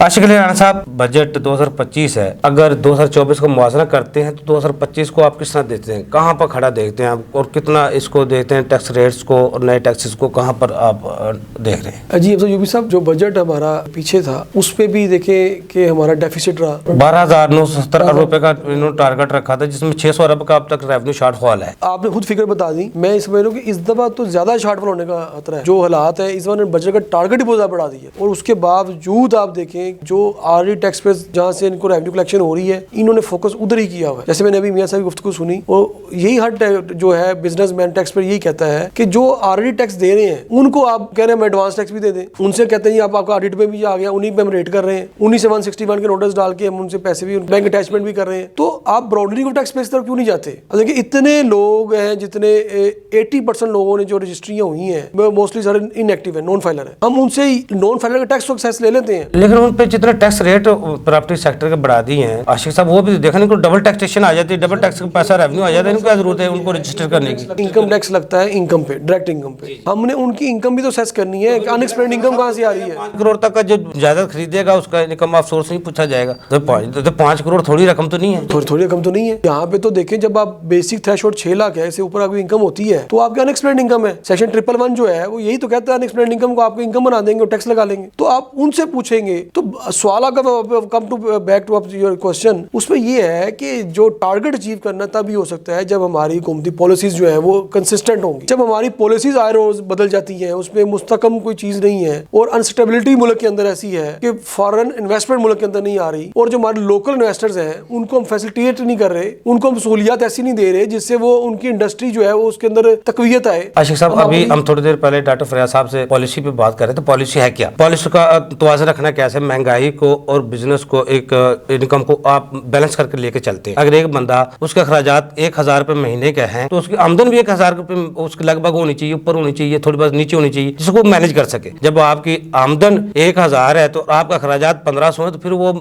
आशिक अली राणा साहब, बजट 2025 है, अगर 2024 को मुआवजा करते हैं तो 2025 को आप किस तरह देखते हैं, कहाँ पर खड़ा देखते हैं आप, और कितना इसको देखते हैं टैक्स रेट्स को और नए टैक्सेस को, कहाँ पर आप देख रहे हैं? जी, यूबी साहब, जो बजट हमारा पीछे था उस पे भी देखें कि हमारा डेफिसिट रहा 12,970 अरब रुपए का इन्होंने टारगेट रखा था, जिसमें 600 अरब का अब तक रेवेन्यू शॉर्टफॉल है। आपने खुद फिगर बता दी। मैं इस समझ लूँ कि इस दफा तो ज्यादा शॉर्टफॉल होने का खतरा है। जो हालात है इस बार बजट का टारगेट ही बहुत ज्यादा बढ़ा दिया, और उसके बावजूद आप देखें जो आरडी टैक्स पे जहाँ से इनको रेवेन्यू कलेक्शन हो रही है, इन्होंने फोकस उधर ही किया हुआ है। जैसे मैंने अभी मियां साहब की गुफ्तगू सुनी, और यही हर जो है बिजनेसमैन टैक्स पर यही कहता है कि जो आरडी टैक्स दे रहे हैं उनको आप कह रहे हैं एडवांस टैक्स भी दे दें। उनसे कहते हैं आप आपका ऑडिट पे भी आ गया, उन्हीं पे हम रेट कर रहे हैं, उन्हीं से 161 के नोटिस डाल के हम उनसे पैसे भी बैंक अटैचमेंट भी कर रहे हैं। तो आप ब्रॉडनिंग ऑफ टैक्स पे इस तरफ क्यों नहीं जाते? देखिए, इतने लोग हैं, जितने 80% लोगों ने जो रजिस्ट्रियां हुई हैं मोस्टली सारे इनएक्टिव है, नॉन फाइलर है। हम उनसे नॉन फाइलर का टैक्स एक्सेस ले लेते हैं, लेकिन उन पे जितना टैक्स रेट प्रॉपर्टी सेक्टर के बढ़ा दिए हैं आशिक साहब, वो भी देखा नहीं, डबल टैक्सेशन आ जाती है, डबल टैक्स का पैसा रेवेन्यू आ जाता है, इनको क्या जरूरत है उनको रजिस्टर करने की? इनकम टैक्स लगता है इनकम पे, डायरेक्ट इनकम पे। हमने उनकी इनकम भी तो सेस करनी है, अनएक्सपेक्टेड इनकम कहाँ से आ रही है? 5 करोड़ तक का जो जायदाद खरीदेगा उसका इनकम ऑफ सोर्स नहीं पूछा जाएगा, तो 5 करोड़ थोड़ी रकम तो नहीं है, थोड़ी रकम तो नहीं है। यहाँ पे तो देखें, जब आप बेसिक थ्रेशोल्ड 6 लाख है, इससे ऊपर आपकी इनकम होती है तो आपकी अनएक्सपेक्टेड इनकम है। सेक्शन 111 जो है वो यही तो कहता है अनएक्सपेक्टेड इनकम को आपको इनकम बना देंगे और टैक्स लगा लेंगे। तो आप उनसे पूछेंगे तो सवाल का come to back to your question, उसमें ये है कि जो टारगेट अचीव करना तभी हो सकता है जब हमारी हुकूमती पॉलिसीज जो है वो कंसिस्टेंट होंगी। जब हमारी पॉलिसीज आए रोज बदल जाती हैं, उसमें मुस्तकम कोई चीज नहीं है, और अनस्टेबिलिटी मुल्क के अंदर ऐसी है कि फॉरेन इन्वेस्टमेंट मुल्क के अंदर नहीं आ रही, और जो हमारे लोकल इन्वेस्टर्स हैं उनको हम फैसिलिटेट नहीं कर रहे, उनको हम सहूलियात ऐसी नहीं दे रहे जिससे वो उनकी इंडस्ट्री जो है वो उसके अंदर तकवीयत आए। आशिक साहब, अभी हम थोड़ी देर पहले डॉक्टर फरियाद साहब से पॉलिसी पे बात कर रहे थे, पॉलिसी है क्या? पॉलिसी का तवाज़ुन रखना कैसे, महंगाई को और बिजनेस को, एक इनकम को आप बैलेंस करके लेके चलते हैं। अगर एक बंदा उसके अखराजात 1,000 रुपए महीने के हैं तो उसकी आमदन भी 1,000 रुपए उसके लगभग होनी चाहिए, ऊपर होनी चाहिए, थोड़ी बहुत नीचे होनी चाहिए, जिसको मैनेज कर सके। जब आपकी आमदन 1,000 है तो आपका अखराजात 1,500 है, तो फिर वो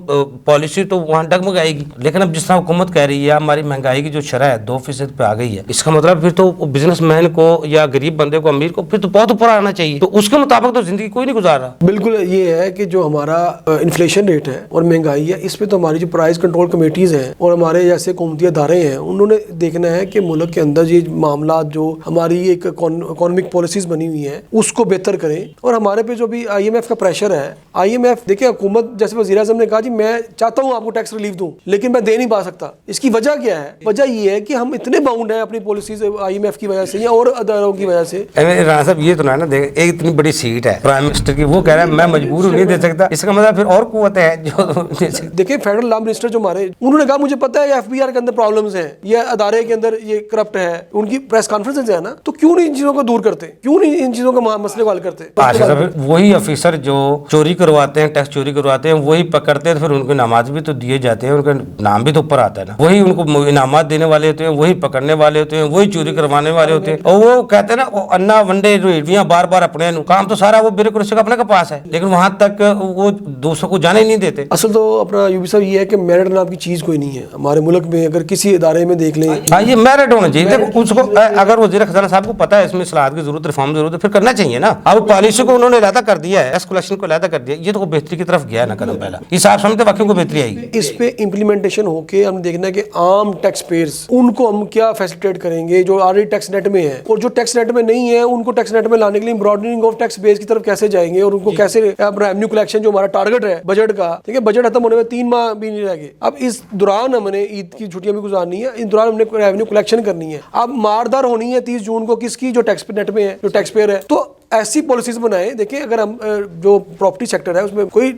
पॉलिसी तो वहाँ डगमगाएगी। लेकिन अब जिस तरह हुकूमत कह रही है हमारी महंगाई की जो शरह है 2% पे आ गई है, इसका मतलब फिर तो बिजनेसमैन को या गरीब बंदे को, अमीर को फिर तो बहुत ऊपर आना चाहिए, तो उसके मुताबिक तो जिंदगी कोई नहीं गुजार रहा। बिल्कुल ये है कि जो हमारा इन्फ्लेशन रेट है और महंगाई है, इस पे तो हमारी जो प्राइस कंट्रोल कमेटीज हैं और हमारे जैसे हुकूमती अदारे हैं, उन्होंने देखना है कि मुल्क के अंदर ये मामला जो हमारी एक इकोनॉमिक पॉलिसीज बनी हुई हैं उसको बेहतर करें। और हमारे पे जो भी IMF का प्रेशर है, IMF देखिए, हुकूमत जैसे वज़ीर आज़म ने कहा जी मैं चाहता हूँ आपको टैक्स रिलीफ दूं, लेकिन मैं दे नहीं पा सकता। इसकी वजह क्या है? वजह ये है कि हम इतने बाउंड हैं अपनी पॉलिसीज IMF की वजह से या और अदारों की वजह से। राणा साहब, ये तो ना देख, एक इतनी बड़ी सीट है प्राइम मिनिस्टर की, वो कह रहा है मैं मजबूर नहीं दे सकता, इसका मतलब फिर और कुव्वत है जो देखिए, फेडरल लॉ मिनिस्टर जो हमारे, उन्होंने कहा मुझे पता है FBR के अंदर प्रॉब्लम्स हैं, ये अदारे के अंदर ये करप्ट है, उनकी प्रेस कॉन्फ्रेंस है ना, तो क्यों नहीं इन चीजों को दूर करते, क्यों नहीं इन चीजों का मसले को हल करते? वही ऑफिसर जो चोरी करवाते हैं, टैक्स चोरी करवाते हैं, वही पकड़ते हैं, तो फिर उनको इनामात भी तो दिए जाते हैं, उनका नाम भी तो ऊपर आता है ना, वही उनको इनामात देने वाले होते हैं, वही पकड़ने वाले होते हैं, वही चोरी करवाने वाले होते हैं। और वो कहते हैं ना, अन्ना वनडे रेडियां बार बार अपने काम तो सारा वो ब्यूरोक्रेसी का अपने के पास है, लेकिन वहां तक वो दूसरों को जाने ही नहीं देते। असल तो अपना यूबी साहब ये है कि मेरिट नाम की चीज कोई नहीं है हमारे मुल्क में। अगर किसी इदारे में देख लें, हाँ, ये मेरिट होना चाहिए। देखो, उसको अगर वज़ीर खजाना साहब को पता है इसमें इस्लाहात की जरूरत, रिफॉर्म जरूरत है, फिर करना चाहिए ना। अब पॉलिसी को उन्होंने अलहदा कर दिया है, कलेक्शन को अलहदा कर दिया, ये तो बेहतरी की तरफ गया ना कदम पहला। इस आप समझते वाकई को बेहतरी आएगी? इस पे इम्प्लीमेंटेशन होके हमने देखना है कि आम टैक्स पेयर्स उनको हम क्या फैसिलिटेट करेंगे जो ऑलरेडी टैक्स नेट में है, और जो टैक्स नेट में नहीं है उनको टैक्स नेट में लाने के लिए ब्रॉडनिंग ऑफ टैक्स बेस की तरफ कैसे जाएंगे, और उनको कैसे रेवेन्यू कलेक्शन जो हमारा टारगेट है बजट का, ठीक है, बजट खत्म होने में 3 माह भी नहीं रह गए। अब इस दौरान हमने ईद की छुट्टियां भी गुजारनी है, इस दौरान हमने रेवेन्यू कलेक्शन करनी है। अब मारदार होनी है 30 जून को किसकी? जो टैक्स नेट में है, जो टैक्स पेयर है। तो ऐसी पॉलिसीज बनाए। देखिए, अगर हम जो प्रॉपर्टी सेक्टर है उसमें कोई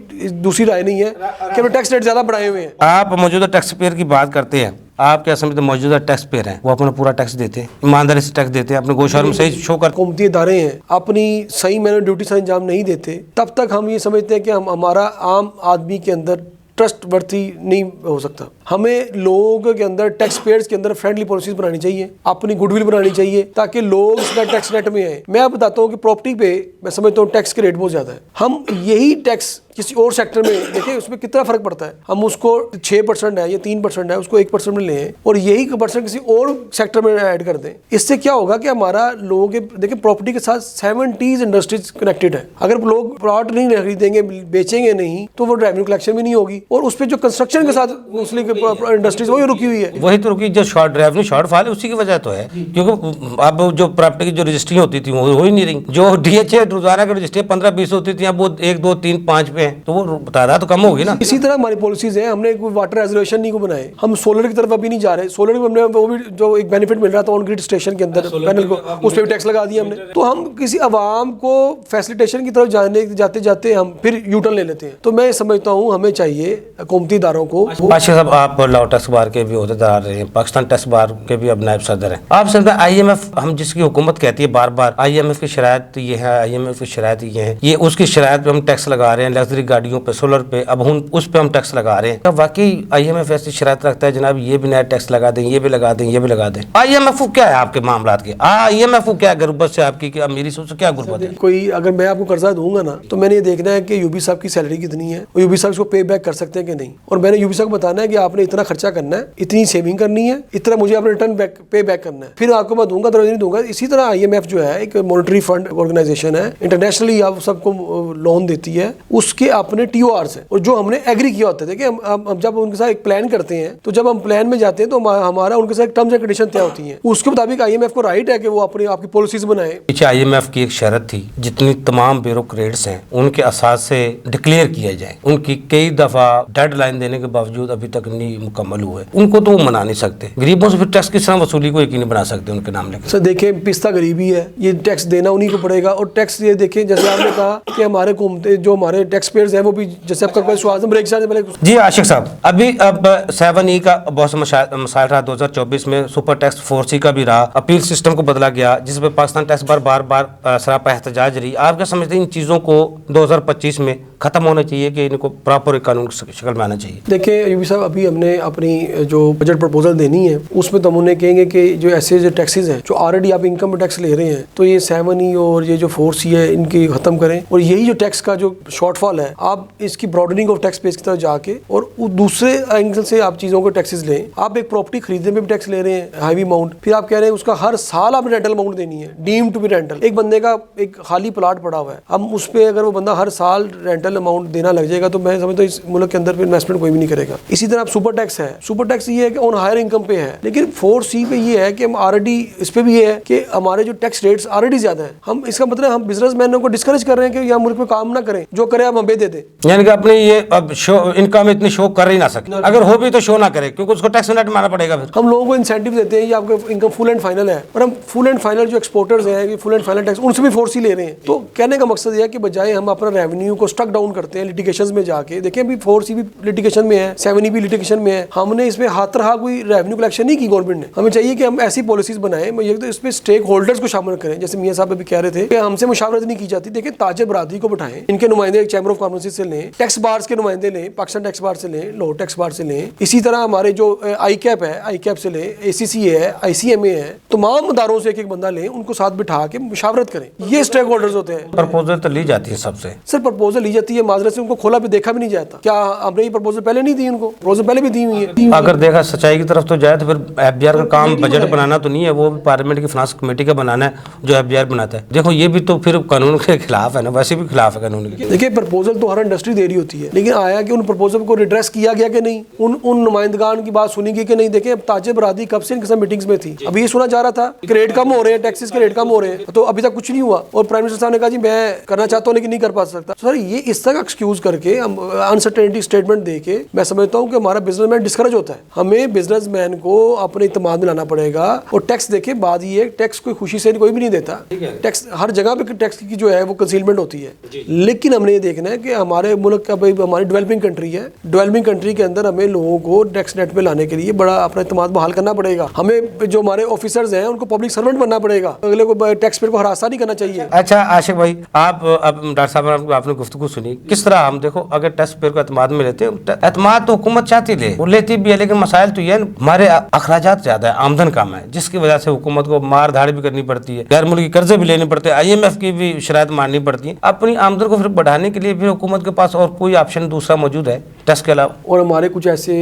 दूसरी राय नहीं है कि हम टैक्स रेट ज्यादा बढ़ाए हुए हैं। आप मौजूदा टैक्स पेयर की बात करते हैं, आप क्या समझते हैं मौजूदा टैक्स पेयर हैं वो अपना पूरा टैक्स देते हैं, ईमानदारी से टैक्स देते हैं, अपने गोशवार में सही शो कर? हुकूमती इदारे हैं अपनी सही मैंने ड्यूटी से अंजाम नहीं देते, तब तक हम ये समझते हैं कि हमारा आम आदमी के अंदर ट्रस्ट वर्थी नहीं हो सकता। हमें लोगों के अंदर, टैक्स पेयर्स के अंदर फ्रेंडली पॉलिसीज बनानी चाहिए, अपनी गुडविल बनानी चाहिए, ताकि लोग इसका टैक्स नेट में आए। मैं आप बताता हूँ कि प्रॉपर्टी पे मैं समझता हूँ टैक्स के रेट बहुत ज़्यादा है। हम यही टैक्स किसी और सेक्टर में देखिए उसमें कितना फर्क पड़ता है। हम उसको 6% है या 3% है उसको 1% में लें और यही परसेंट किसी और सेक्टर में ऐड कर दें, इससे क्या होगा कि हमारा लोगों के देखिए प्रॉपर्टी के साथ 70 इंडस्ट्रीज कनेक्टेड है। अगर लोग प्लॉट नहीं खरीदेंगे बेचेंगे नहीं तो वो रेवेन्यू कलेक्शन भी नहीं होगी और उस पर जो कंस्ट्रक्शन के साथ मुस्लिम इंडस्ट्रीज वही रुकी हुई है। वही तो रुकी, जो शॉर्ट रेवेन्यू शॉर्ट फॉल है उसी की वजह तो है, क्योंकि अब जो प्रॉपर्टी की जो रजिस्ट्री होती थी वो हो ही नहीं रही। जो डीएचए रोजाना की रजिस्ट्री 15-20 होती थी, अब वो 1, 2, 3, 5 पे है, तो वो तादाद तो कम होगी ना। इसी तरह हमारी पॉलिसीज है, हमने कोई वाटर रेजर्वेशन नहीं को बनाए, हम सोलर की तरफ अभी नहीं जा रहे। सोलर में हमने वो भी जो एक बेनिफिट मिल रहा था ऑन ग्रिड स्टेशन के अंदर पैनल को, उस पर भी टैक्स लगा दिया हमने। तो हम किसी आवाम को फैसिलिटेशन की तरफ जाते जाते हम फिर यूटर्न ले लेते हैं। तो मैं समझता हूँ हमें चाहिए हुकूमती इदारों को। बादशाह साहब, आप लॉ टैक्स बार के भी अहदेदार रहे हैं, पाकिस्तान टैक्स बार के भी अब नायब सदर हैं। आप समझते हैं IMF हम जिसकी हुकूमत कहती है बार बार IMF की शरायत ये है, IMF की शरायत ये है, ये उसकी शरायत पे हम टैक्स लगा रहे हैं, लग्जरी गाड़ियों पे, सोलर पे, अब हम उस पे हम टैक्स लगा रहे हैं। तो वाकई IMF ऐसी शरायत रखता है जनाब ये भी नया टैक्स लगा दें, ये भी लगा दें, ये भी लगा दें। IMF को क्या है आपके मामलात के? IMF को क्या गुर्बत से आपकी कि अमीरी से क्या गुर्बत है? कोई अगर मैं आपको कर्जा दूंगा ना तो मैंने ये देखना है कि यूबी साहब की सैलरी कितनी है और यूबी साहब इसको पे बैक कर सकते हैं कि नहीं, और मैंने यूबी साहब को बताना है कि आपने इतना खर्चा करना है, इतनी सेविंग करनी है, इतना मुझे आपने रिटर्न बैक पे बैक करना है, फिर आपको मैं दूंगा तो नहीं दूंगा। इसी तरह IMF जो है एक मॉनेटरी फंड ऑर्गेनाइजेशन है, इंटरनेशनली आप सबको लोन देती है, उसके अपने TORs है और जो हमने एग्री किया होता है। देखिए हम जब उनके साथ एक प्लान करते हैं तो जब हम प्लान में जाते हैं तो हमारा उनके साथ टर्म्स एंड कंडीशन तय होती है, उसके मुताबिक IMF को राइट है कि वो अपनी आपकी पॉलिसीज बनाए। पीछे IMF की एक शर्त थी जितनी तमाम ब्यूरोक्रेट्स हैं उनके असास से डिक्लेयर किया जाए, उनकी कई दफा डेडलाइन देने के बावजूद अभी तक नहीं मुकम्मल हुए, उनको तो वो मना नहीं सकते। गरीबों से फिर टैक्स किस तरह वसूली को यकीनी बना सकते उनके नाम लेकर? सर देखिए पिस्ता गरीबी है, ये टैक्स देना उन्हीं को पड़ेगा। और टैक्स ये देखें जैसे आपने कहा कि हमारे जो हमारे टैक्स पेयर्स हैं वो भी जैसे आपका ब्रेक से पहले। जी आशिक साहब, अभी अब 7E का बहुत सा मसाइल रहा, 2024 में सुपर टैक्स 4C का भी रहा, अपील सिस्टम को बदला गया जिसपे पाकिस्तान टैक्स बार बार सरापा एहतजाज रही। आप क्या समझते हैं इन चीज़ों को 2025 में खत्म होना चाहिए कि इनको प्रॉपर कानून की शक्ल में आना चाहिए? देखिए यूबी साहब अभी हमने अपनी जो बजट प्रपोजल देनी है उसमें तो हम उन्हें कहेंगे कि जो ऐसे जो टैक्सेस हैं जो ऑलरेडी आप इनकम टैक्स ले रहे हैं तो ये 7E और ये जो 4C है इनकी खत्म करें, और यही जो टैक्स का जो शॉर्टफॉल है आप इसकी ब्रॉडनिंग ऑफ टैक्स बेस की तरफ जाके और दूसरे एंगल से आप चीज़ों को टैक्सेस लें। आप एक प्रॉपर्टी खरीदने में भी टैक्स ले रहे हैं हाईवी अमाउंट, फिर आप कह रहे हैं उसका हर साल आप रेंटल अमाउंट देनी है, डीम टू बी रेंटल। एक बंदे का एक खाली प्लाट पड़ा हुआ है, हम उस पर अगर वो बंदा हर साल रेंटल अमाउंट देना लग जाएगा तो मैं समझता हूँ इस मुल्क के अंदर फिर इन्वेस्टमेंट कोई भी नहीं करेगा। इसी तरह आप सुपर टैक्स है, सुपर टैक्स ये है कि ऑन हायर इनकम पे है, लेकिन 4C पे ये है कि हम ऑलरेडी इस पे भी ये है कि हमारे जो टैक्स रेट्स ऑलरेडी ज्यादा है। हम इसका मतलब हम बिजनेसमैनों को डिस्करेज कर रहे हैं कि यहाँ मुल्क में काम ना करें, जो करे आप हमें दे दे, यानी कि अपने ये अब शो इनकम इतनी शो कर ही ना सके, अगर हो भी तो शो ना करे क्योंकि उसको टैक्स नेट मारना पड़ेगा। फिर हम लोगों को इंसेंटिव देते हैं ये आपका इनकम फुल एंड फाइनल है, और हम फुल एंड फाइनल जो एक्सपोर्टर्स हैं ये फुल एंड फाइनल टैक्स उनसे भी 4C ले रहे हैं। तो कहने का मकसद ये है कि बजाय हम अपना रेवेन्यू को स्टक डाउन करते हैं लिटिगेशंस में जाके, देखिए अभी 4C भी लिटिगेशन में है, 7E भी लिटिगेशन में है, हमने इसमें हाथ रहा कोई रेवेन्यू कलेक्शन नहीं की गवर्नमेंट ने। हमें चाहिए कि हम ऐसी पॉलिसीज बनाएं तो इसमें स्टेक होल्डर्स को शामिल करें, जैसे मियां साहब अभी कह रहे थे कि हमसे मुशावरत नहीं की जाती। देखिए ताजिर बरादरी को बिठाएं, इनके नुमाइंदे चैम्बर ऑफ कॉमर्स से लें, टैक्स बार्स के नुमाइंदे लें, पाकिस्तान टैक्स बार से लें, लो टैक्स बार से लें, इसी तरह हमारे जो ICAP है ICAP से लें, ACCA है, ICMA है, तमाम इदारों से एक बंदा लें, उनको साथ बिठा के मुशावरत करें। ये स्टेक होल्डर्स होते हैं। प्रपोजल तो ली जाती है सबसे? सर प्रपोजल ली जाती है, माजरत से उनको खोला भी देखा भी नहीं जाता। क्या हमने ये प्रपोजल पहले नहीं दी उनको? प्रपोजल पहले भी दी हुई है। अगर देखा सच्चाई की तरफ तो जाए तो फिर FBR का काम बजट बनाना तो नहीं है, वो पार्लियामेंट की फाइनेंस कमेटी का बनाना है जो FBR बनाता है। देखो ये भी तो फिर कानून के खिलाफ है ना, वैसे भी खिलाफ है कानून के। देखिए प्रपोजल तो हर इंडस्ट्री दे रही होती है, लेकिन आया कि उन प्रपोजल को रिड्रेस किया गया कि नहीं, उन नुमाइंदगान की बात सुनी गई कि नहीं। देखिए अब ताजिर बरादरी कब से इनके मीटिंग्स में थी, अभी ये सुना जा रहा था कि रेट कम हो रहे हैं, टैक्सेस के रेट कम हो रहे हैं, तो अभी तक कुछ नहीं हुआ। और प्राइम मिनिस्टर साहब ने कहा जी मैं करना चाहता हूँ लेकिन नहीं कर पा सकता। सर ये इस तरह एक्सक्यूज करके हम अनसर्टेनिटी स्टेटमेंट दे के मैं समझता हूँ कि हमारा बिजनेसमैन डिस्करेज होता है। हमें बिजनेसमैन को अपने इत्मीनान में लाना पड़ेगा। और टैक्स देखिए बात ये टैक्स कोई खुशी से कोई भी नहीं देता, टैक्स हर जगह पे टैक्स की जो है वो कंसीलमेंट होती है, लेकिन हमने ये देखना है कि हमारे मुल्क का भाई हमारी डेवलपिंग कंट्री है, डेवलपिंग कंट्री के अंदर हमें लोगों को टैक्स नेट पे लाने के लिए बड़ा अपना इत्मीनान बहाल करना पड़ेगा। हमें जो हमारे ऑफिसर्स हैं उनको पब्लिक सर्वेंट बनना पड़ेगा, अगले को टैक्स पेयर को हरासा नहीं करना चाहिए। अच्छा आशिक भाई, आप अब डॉक्टर साहब आपने गुफ्तगू सुनी, किस तरह हम देखो अगर टैक्स पेयर को एतमाद में लेते हैं, एतमाद तो हुकूमत चाहती ले वो लेती भी है, लेकिन मसाइल तो ये हमारे अखराजात ज्यादा है, आमदन कम है, जिसकी वजह से हुकूमत को मार धाड़ भी करनी पड़ती है, गैर मुल्की कर्जे भी लेने पड़ते हैं, IMF की भी शरायत माननी पड़ती है। अपनी आमदन को फिर बढ़ाने के लिए फिर हुकूमत के पास और कोई ऑप्शन दूसरा मौजूद है टैक्स के अलावा? और हमारे कुछ ऐसे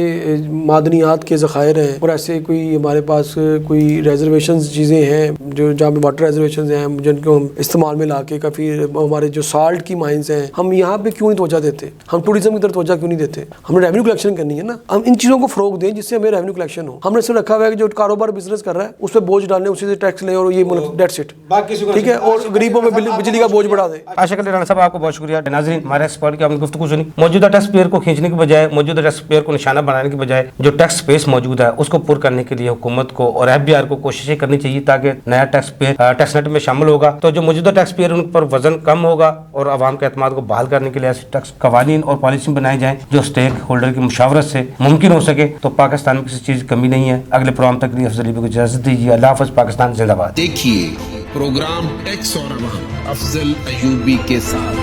मादनियात के ज़खायर हैं और ऐसे कोई हमारे पास कोई रिजर्वेशंस चीज़ें हैं जो जहाँ पे वाटर रिजर्वेशंस हैं जिनको हम इस्तेमाल में ला के काफ़ी हमारे जो साल्ट की माइंस हैं हम यहाँ पे क्यों नहीं तवज्जो देते, हम टूरिज्म की तरफ तवज्जो क्यों नहीं देते? हमने रेवेन्यू कलेक्शन करनी है ना, हम इन चीज़ों को फ़रोग दें जिससे हमें रेवेन्यू कलेक्शन हो। हमने सिर्फ रखा हुआ है कि जो कारोबार बिजनेस कर रहा है उस पर बोझ डालने, उसी से टैक्स लें और ये डेट्स इट, ठीक है, और गरीबों में बिजली का बोझ बढ़ा दें। आशा करते राणा साहब आपको बहुत शुक्रिया। नाज़रीन, हमारे एक्सपर्ट की आपने गुफ्तगू सुनी। मौजूदा टैक्स पेयर को खींचने की बजाय, मौजूदा टैक्स पेयर को निशाना बनाने की बजाय जो टैक्स स्पेस मौजूद है उसको पूरा करने के लिए हुकूमत को और FBR को कोशिशें करनी चाहिए ताकि नया टैक्स पेयर टैक्स नेट में शामिल होगा तो जो मौजूदा टैक्स पेयर उन पर वजन कम होगा और आवाम के एतमाद को बहाल करने के लिए ऐसे टैक्स कवानीन और पॉलिसी बनाई जाए जो स्टेक होल्डर की मुशावरत से मुमकिन हो सके। तो पाकिस्तान में किसी चीज़ की कमी नहीं है। अगले प्रोग्राम तक के लिए अफजल को इजाज़त दीजिए। अल्लाह हाफ़िज़। पाकिस्तान जिंदाबाद। देखिए प्रोग्राम टैक्स और अवाम अफजल अयूबी के साथ।